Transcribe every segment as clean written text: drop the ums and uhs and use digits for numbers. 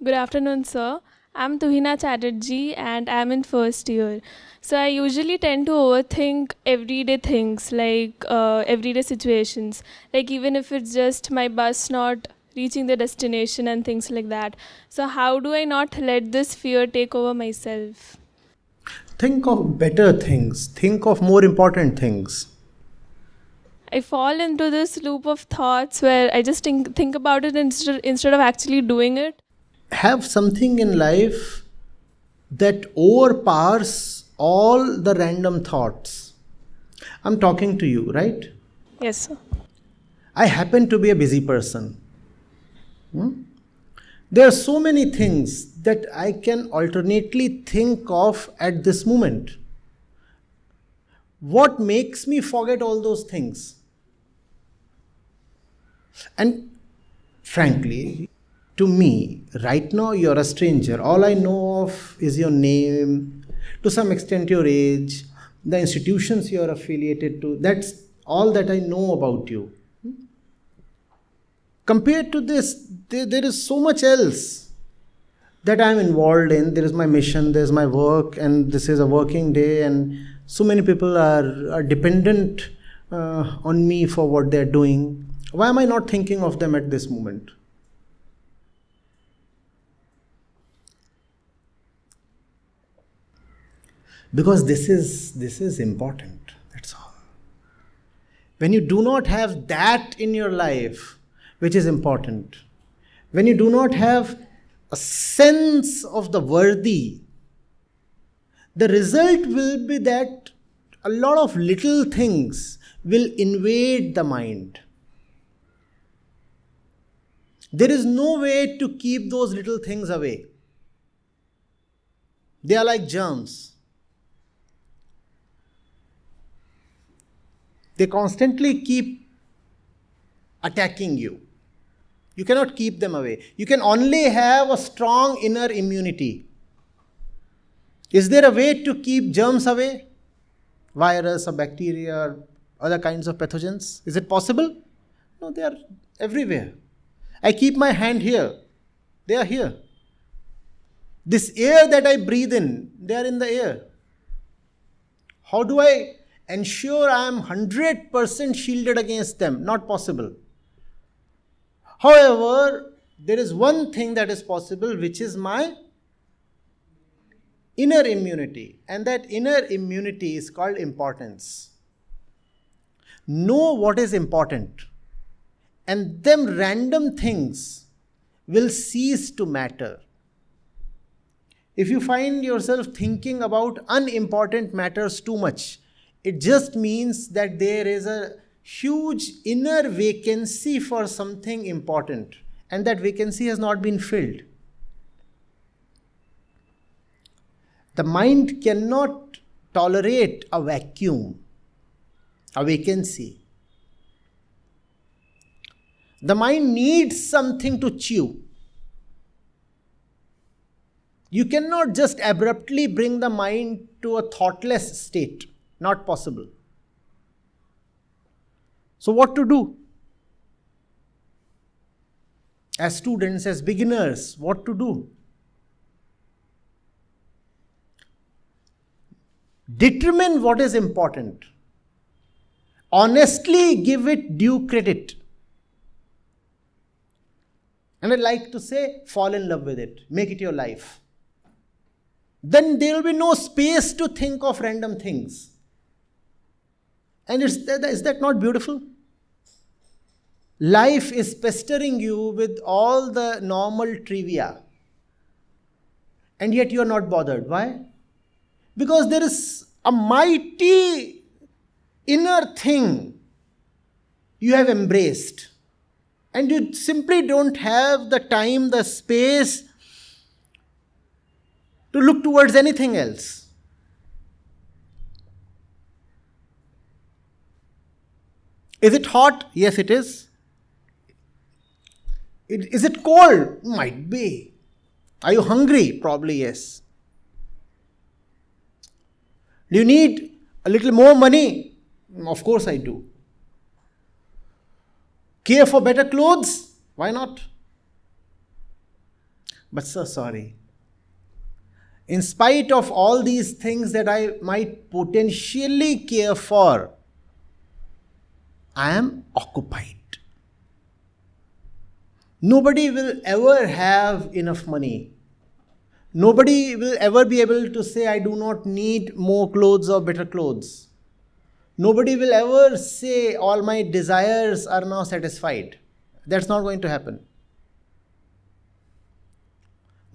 Good afternoon, sir. I'm Tuhina Chatterjee and I'm in first year. So I usually tend to overthink everyday things like everyday situations, like even if it's just my bus not reaching the destination and things like that. So how do I not let this fear take over myself? Think of better things. Think of more important things. I fall into this loop of thoughts where I just think about it instead of actually doing it. Have something in life that overpowers all the random thoughts. I'm talking to you, right? Yes, sir. I happen to be a busy person. There are so many things that I can alternately think of at this moment. What makes me forget all those things? And frankly, to me, right now you're a stranger. All I know of is your name, to some extent your age, the institutions you're affiliated to. That's all that I know about you. Compared to this, there is so much else that I'm involved in. There is my mission, there's my work, and this is a working day, and so many people are dependent on me for what they're doing. Why am I not thinking of them at this moment? Because this is important. That's all. When you do not have that in your life, which is important, when you do not have a sense of the worthy, the result will be that a lot of little things will invade the mind. There is no way to keep those little things away. They are like germs. They constantly keep attacking you. You cannot keep them away. You can only have a strong inner immunity. Is there a way to keep germs away? Virus or bacteria or other kinds of pathogens? Is it possible? No, they are everywhere. I keep my hand here. They are here. This air that I breathe in, they are in the air. How do I ensure I am 100% shielded against them? Not possible. However, there is one thing that is possible, which is my inner immunity. And that inner immunity is called importance. Know what is important, and them random things will cease to matter. If you find yourself thinking about unimportant matters too much, it just means that there is a huge inner vacancy for something important, and that vacancy has not been filled. The mind cannot tolerate a vacuum, a vacancy. The mind needs something to chew. You cannot just abruptly bring the mind to a thoughtless state. Not possible. So, what to do? As students, as beginners, what to do? Determine what is important. Honestly give it due credit. And I'd like to say, fall in love with it. Make it your life. Then there will be no space to think of random things. And is that not beautiful? Life is pestering you with all the normal trivia. And yet you are not bothered. Why? Because there is a mighty inner thing you have embraced. And you simply don't have the time, the space to look towards anything else. Is it hot? Yes, it is. Is it cold? Might be. Are you hungry? Probably yes. Do you need a little more money? Of course I do. Care for better clothes? Why not? But so sorry. In spite of all these things that I might potentially care for, I am occupied. Nobody will ever have enough money. Nobody will ever be able to say, I do not need more clothes or better clothes. Nobody will ever say, all my desires are now satisfied. That's not going to happen.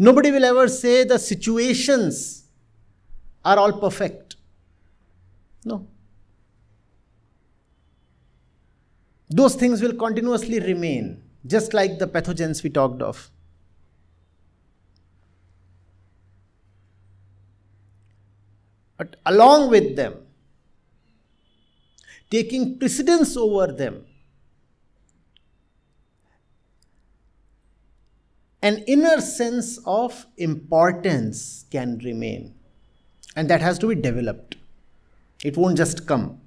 Nobody will ever say the situations are all perfect. No. Those things will continuously remain, just like the pathogens we talked of. But along with them, taking precedence over them, an inner sense of importance can remain. And that has to be developed. It won't just come.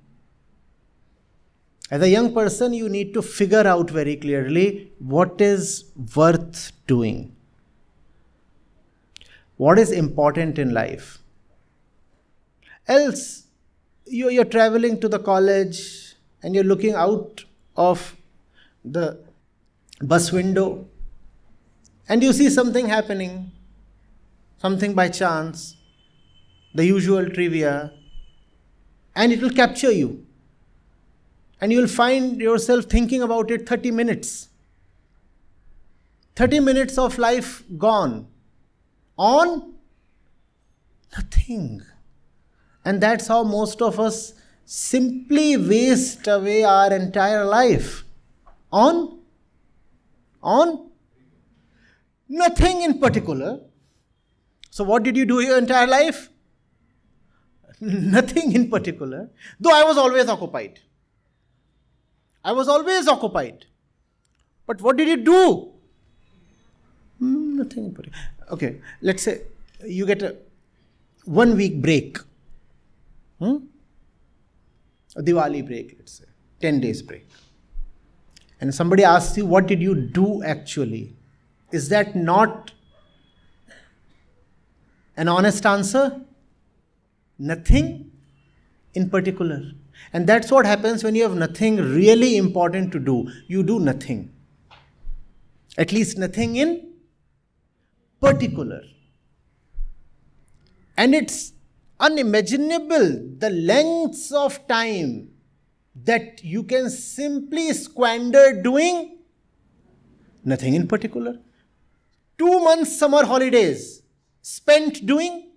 As a young person, you need to figure out very clearly what is worth doing. What is important in life. Else, you're traveling to the college and you're looking out of the bus window and you see something happening, something by chance, the usual trivia, and it will capture you. And you will find yourself thinking about it 30 minutes. 30 minutes of life gone. On nothing. And that's how most of us simply waste away our entire life. On nothing in particular. So what did you do your entire life? Nothing in particular. Though I was always occupied. But what did you do? Nothing in particular. Okay, let's say you get a 1 week break. A Diwali break, let's say. 10 days break. And somebody asks you, what did you do actually? Is that not an honest answer? Nothing in particular. And that's what happens when you have nothing really important to do. You do nothing. At least nothing in particular. And it's unimaginable the lengths of time that you can simply squander doing nothing in particular. 2 months summer holidays spent doing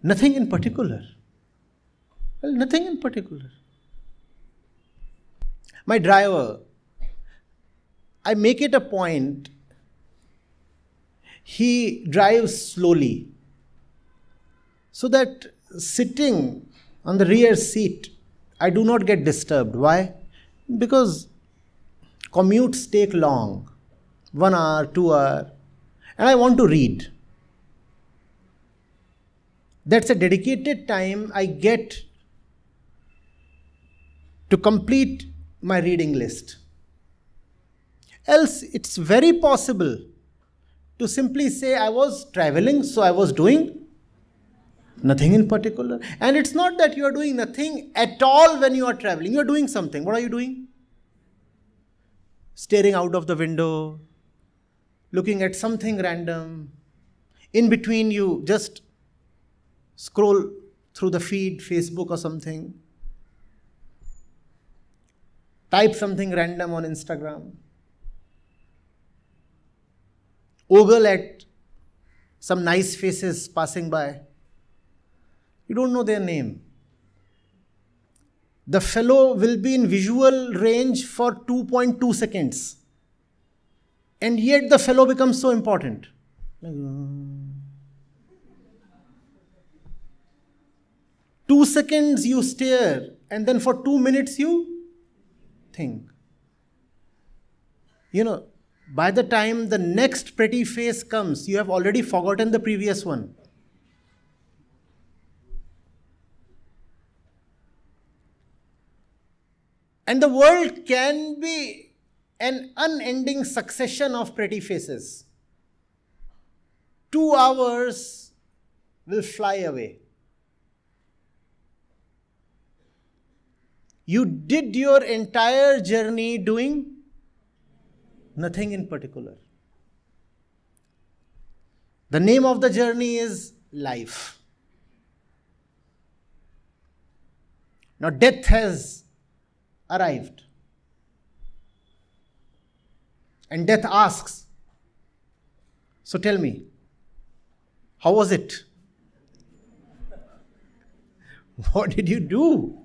nothing in particular. Well, nothing in particular. My driver, I make it a point, he drives slowly so that sitting on the rear seat, I do not get disturbed. Why? Because commutes take long, 1 hour, 2 hours, and I want to read. That's a dedicated time I get to complete my reading list. Else, it's very possible to simply say I was traveling, so I was doing nothing in particular. And it's not that you are doing nothing at all when you are traveling. You are doing something. What are you doing? Staring out of the window, looking at something random. In between, you just scroll through the feed, Facebook or something. Type something random on Instagram. Ogle at some nice faces passing by. You don't know their name. The fellow will be in visual range for 2.2 seconds. And yet the fellow becomes so important. 2 seconds you stare, and then for 2 minutes you think. By the time the next pretty face comes, you have already forgotten the previous one. And the world can be an unending succession of pretty faces. 2 hours will fly away. You did your entire journey doing nothing in particular. The name of the journey is life. Now death has arrived. And death asks, so tell me, how was it? What did you do?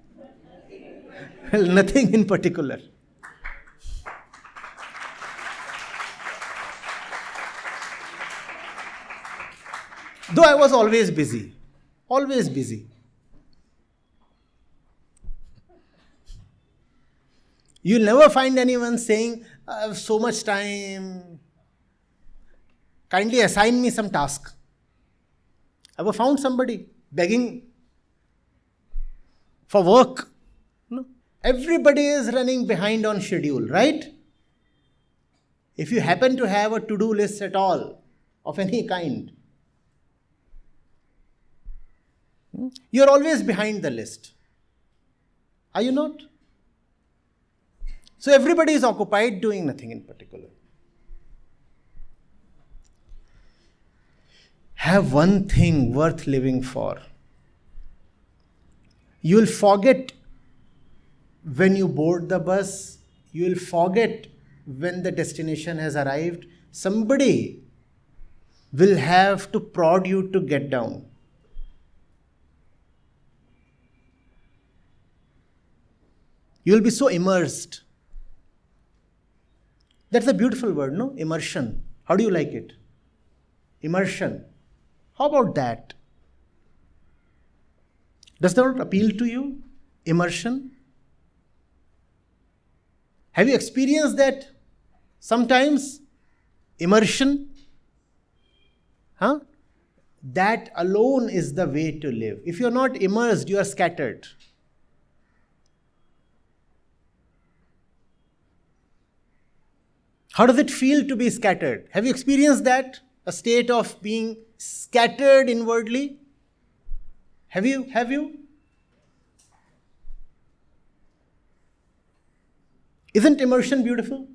Well, nothing in particular. Though I was always busy. Always busy. You'll never find anyone saying, I have so much time. Kindly assign me some task. Ever found somebody begging for work? No. Everybody is running behind on schedule, right? If you happen to have a to-do list at all, of any kind, you're always behind the list. Are you not? So everybody is occupied doing nothing in particular. Have one thing worth living for. You will forget when you board the bus. You will forget when the destination has arrived. Somebody will have to prod you to get down. You will be so immersed. That's a beautiful word, no? Immersion. How do you like it? Immersion. How about that? Does that not appeal to you? Immersion? Have you experienced that? Sometimes immersion? That alone is the way to live. If you're not immersed, you are scattered. How does it feel to be scattered? Have you experienced that? A state of being scattered inwardly? Have you? Isn't immersion beautiful?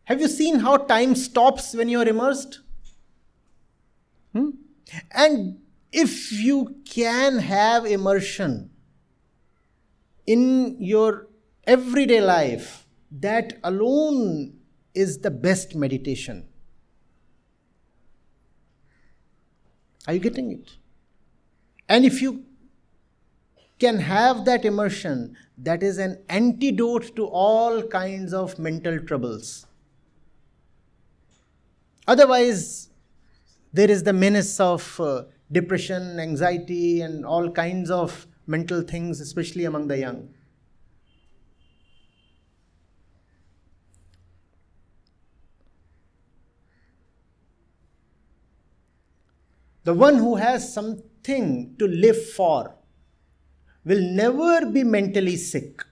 Have you seen how time stops when you are immersed? And if you can have immersion in your everyday life, that alone is the best meditation. Are you getting it? And if you can have that immersion, that is an antidote to all kinds of mental troubles. Otherwise, there is the menace of depression, anxiety, and all kinds of mental things, especially among the young. The one who has something to live for will never be mentally sick.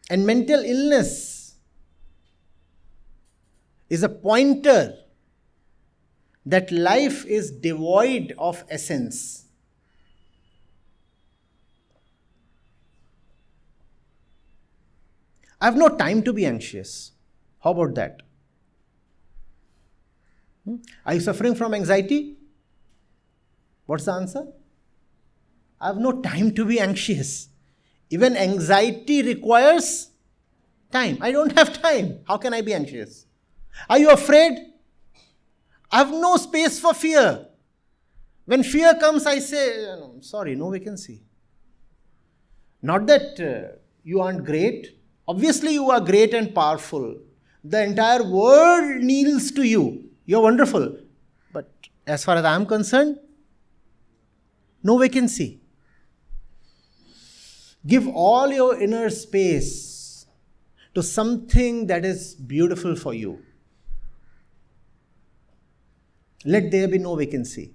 And mental illness is a pointer that life is devoid of essence. I have no time to be anxious. How about that? Are you suffering from anxiety? What's the answer? I have no time to be anxious. Even anxiety requires time. I don't have time. How can I be anxious? Are you afraid? I have no space for fear. When fear comes, I say, sorry, no vacancy. Not that you aren't great. Obviously, you are great and powerful. The entire world kneels to you. You're wonderful. But as far as I'm concerned, no vacancy. Give all your inner space to something that is beautiful for you. Let there be no vacancy.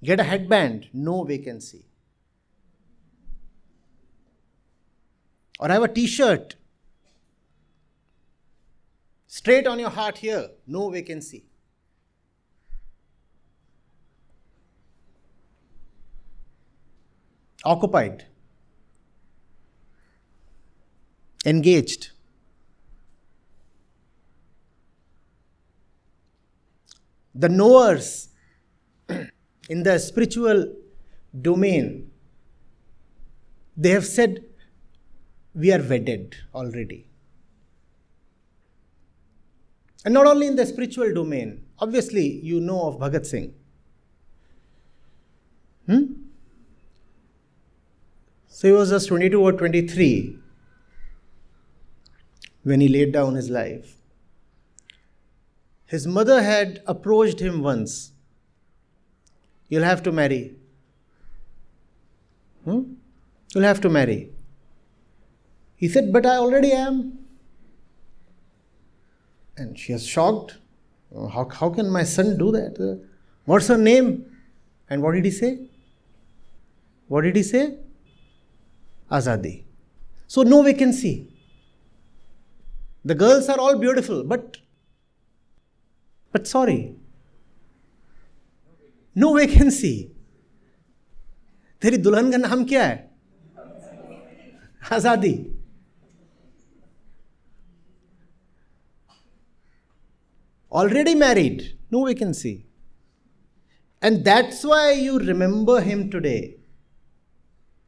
Get a headband, no vacancy. Or have a t-shirt straight on your heart here, no vacancy. Occupied, engaged. The knowers in the spiritual domain, they have said, we are wedded already. And not only in the spiritual domain, obviously you know of Bhagat Singh. So he was just 22 or 23 when he laid down his life. His mother had approached him once. You'll have to marry. You'll have to marry. He said, but I already am. And she was shocked. How can my son do that? What's her name? And what did he say? What did he say? Azadi. So no vacancy. The girls are all beautiful, but sorry, no vacancy. तेरी दुल्हन का नाम क्या है? आजादी. Already married, no vacancy. And that's why you remember him today.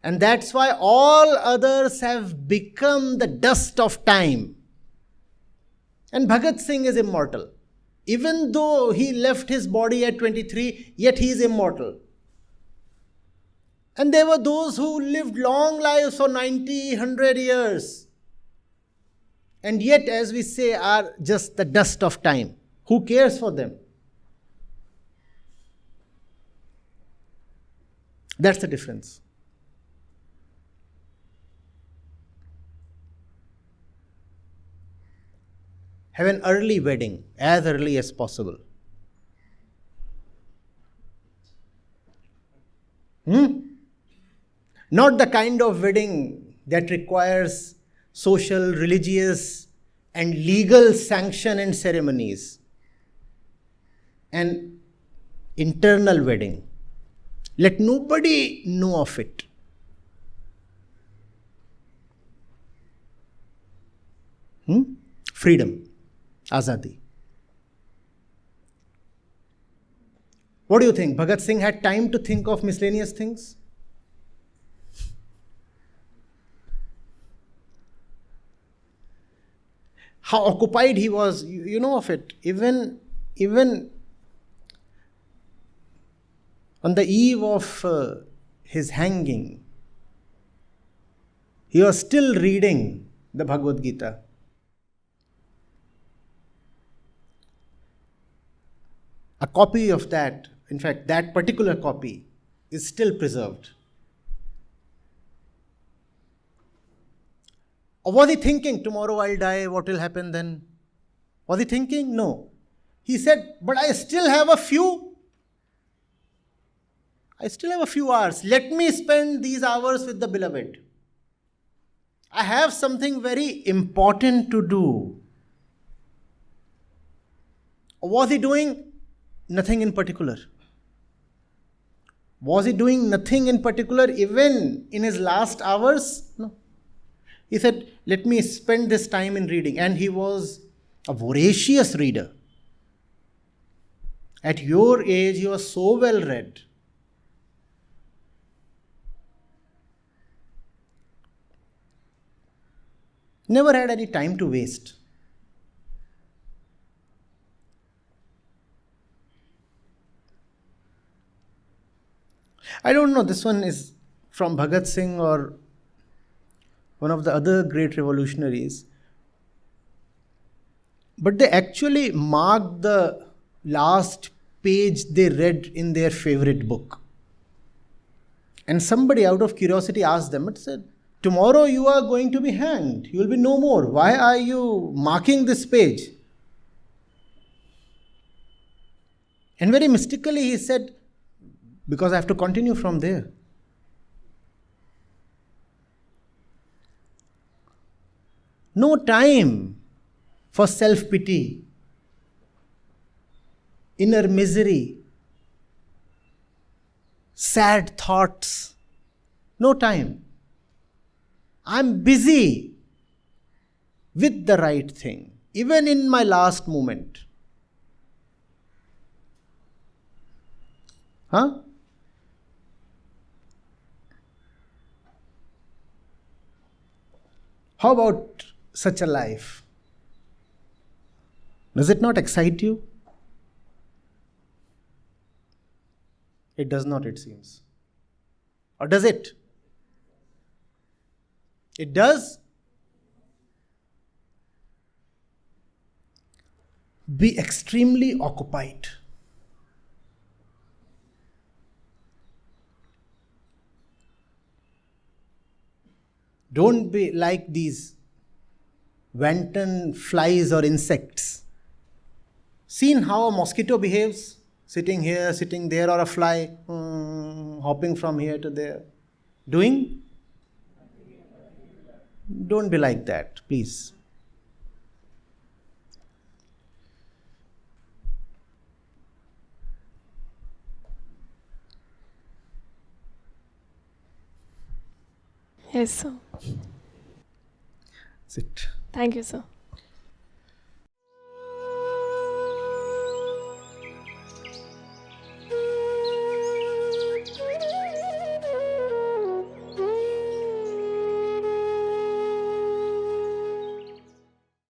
And that's why all others have become the dust of time. And Bhagat Singh is immortal. Even though he left his body at 23, yet he is immortal. And there were those who lived long lives for 90, 100 years. And yet, as we say, are just the dust of time. Who cares for them? That's the difference. Have an early wedding, as early as possible. Not the kind of wedding that requires social, religious, and legal sanction and ceremonies. An internal wedding. Let nobody know of it. Freedom. Azadi. What do you think? Bhagat Singh had time to think of miscellaneous things? How occupied he was, you know of it. Even on the eve of his hanging, he was still reading the Bhagavad Gita. A copy of that, in fact, that particular copy is still preserved. Or was he thinking, tomorrow I'll die, what will happen then? Was he thinking? No. He said, but I still have a few hours. Let me spend these hours with the beloved. I have something very important to do. Or was he doing nothing in particular? Was he doing nothing in particular even in his last hours? No. He said, let me spend this time in reading. And he was a voracious reader. At your age, he was so well read. Never had any time to waste. I don't know, this one is from Bhagat Singh or one of the other great revolutionaries. But they actually marked the last page they read in their favorite book. And somebody out of curiosity asked them, it said, tomorrow you are going to be hanged. You will be no more. Why are you marking this page? And very mystically he said, because I have to continue from there. No time for self-pity, inner misery, sad thoughts. No time. I'm busy with the right thing, even in my last moment. Huh? How about such a life? Does it not excite you? It does not, it seems. Or does it? It does? Be extremely occupied. Don't be like these wanton flies or insects. Seen how a mosquito behaves? Sitting here, sitting there, or a fly hopping from here to there. Doing? Don't be like that, please. Yes, sir. Sit. Thank you, sir.